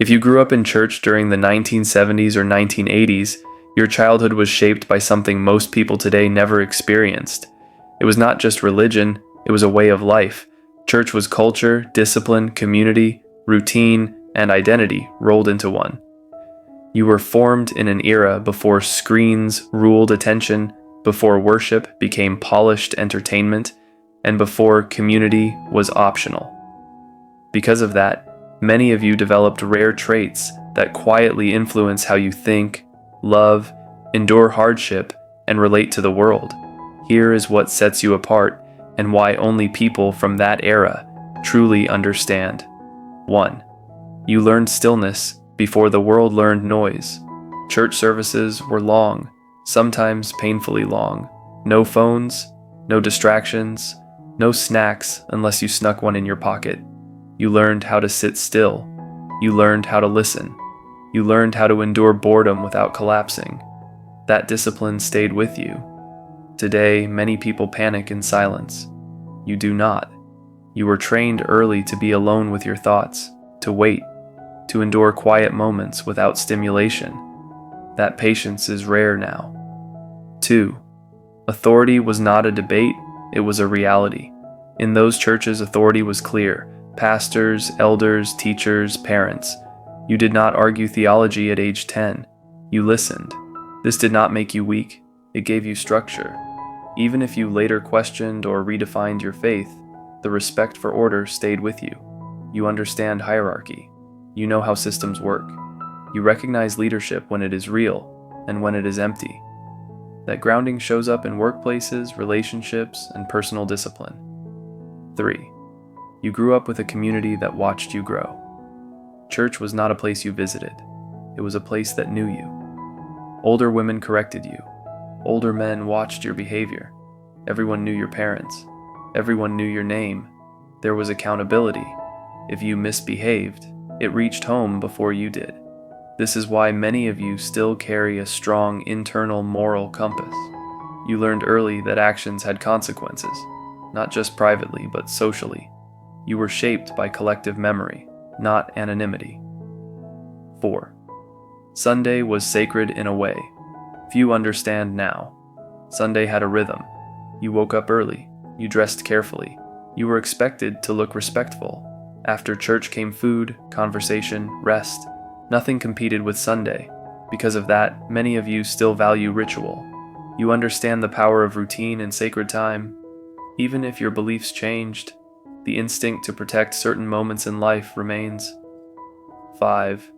If you grew up in church during the 1970s or 1980s, your childhood was shaped by something most people today never experienced. It was not just religion, it was a way of life. Church was culture, discipline, community, routine, and identity rolled into one. You were formed in an era before screens ruled attention, before worship became polished entertainment, and before community was optional. Because of that, many of you developed rare traits that quietly influence how you think, love, endure hardship, and relate to the world. Here is what sets you apart and why only people from that era truly understand. 1. You learned stillness before the world learned noise. Church services were long, sometimes painfully long. No phones, no distractions, no snacks unless you snuck one in your pocket. You learned how to sit still. You learned how to listen. You learned how to endure boredom without collapsing. That discipline stayed with you. Today, many people panic in silence. You do not. You were trained early to be alone with your thoughts, to wait, to endure quiet moments without stimulation. That patience is rare now. 2. Authority was not a debate, it was a reality. In those churches, authority was clear. Pastors, elders, teachers, parents. You did not argue theology at age 10. You listened. This did not make you weak, it gave you structure. Even if you later questioned or redefined your faith, the respect for order stayed with you. You understand hierarchy. You know how systems work. You recognize leadership when it is real and when it is empty. That grounding shows up in workplaces, relationships, and personal discipline. 3. You grew up with a community that watched you grow. Church was not a place you visited. It was a place that knew you. Older women corrected you. Older men watched your behavior. Everyone knew your parents. Everyone knew your name. There was accountability. If you misbehaved, it reached home before you did. This is why many of you still carry a strong internal moral compass. You learned early that actions had consequences, not just privately, but socially. You were shaped by collective memory, not anonymity. 4. Sunday was sacred in a way. Few understand now. Sunday had a rhythm. You woke up early. You dressed carefully. You were expected to look respectful. After church came food, conversation, rest. Nothing competed with Sunday. Because of that, many of you still value ritual. You understand the power of routine and sacred time. Even if your beliefs changed, the instinct to protect certain moments in life remains. 5.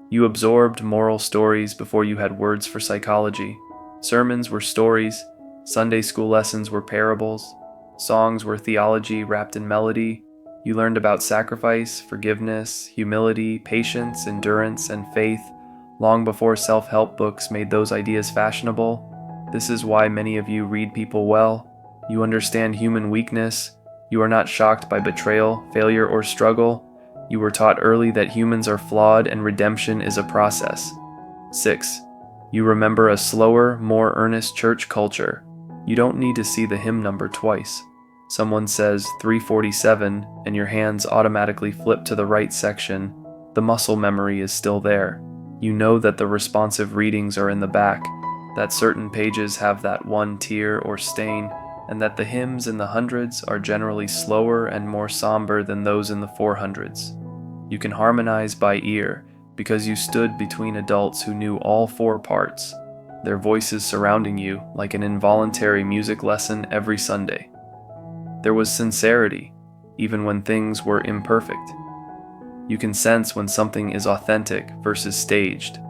You absorbed moral stories before you had words for psychology. Sermons were stories, Sunday school lessons were parables, songs were theology wrapped in melody. You learned about sacrifice, forgiveness, humility, patience, endurance, and faith long before self-help books made those ideas fashionable. This is why many of you read people well. You understand human weakness. You are not shocked by betrayal, failure, or struggle. You were taught early that humans are flawed and redemption is a process. 6. You remember a slower, more earnest church culture. You don't need to see the hymn number twice. Someone says 347 and your hands automatically flip to the right section. The muscle memory is still there. You know that the responsive readings are in the back, that certain pages have that one tear or stain, and that the hymns in the hundreds are generally slower and more somber than those in the 400s. You can harmonize by ear because you stood between adults who knew all 4 parts, their voices surrounding you like an involuntary music lesson every Sunday. There was sincerity, even when things were imperfect. You can sense when something is authentic versus staged.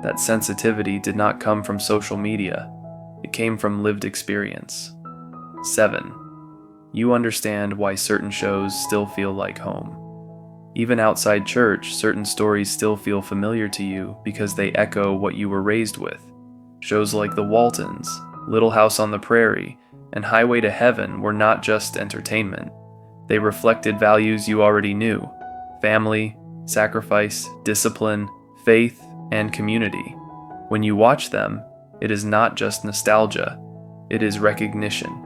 That sensitivity did not come from social media, it came from lived experience. 7. You understand why certain shows still feel like home. Even outside church, certain stories still feel familiar to you because they echo what you were raised with. Shows like The Waltons, Little House on the Prairie, and Highway to Heaven were not just entertainment. They reflected values you already knew: family, sacrifice, discipline, faith, and community. When you watch them, it is not just nostalgia, it is recognition.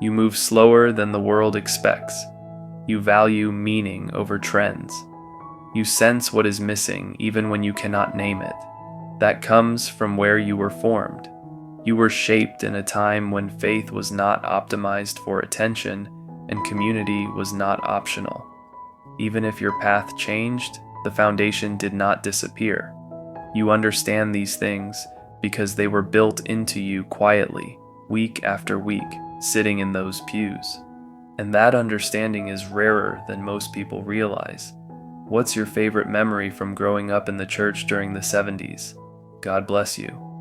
You move slower than the world expects. You value meaning over trends. You sense what is missing even when you cannot name it. That comes from where you were formed. You were shaped in a time when faith was not optimized for attention and community was not optional. Even if your path changed, the foundation did not disappear. You understand these things because they were built into you quietly, week after week, sitting in those pews. And that understanding is rarer than most people realize. What's your favorite memory from growing up in the church during the 70s? God bless you.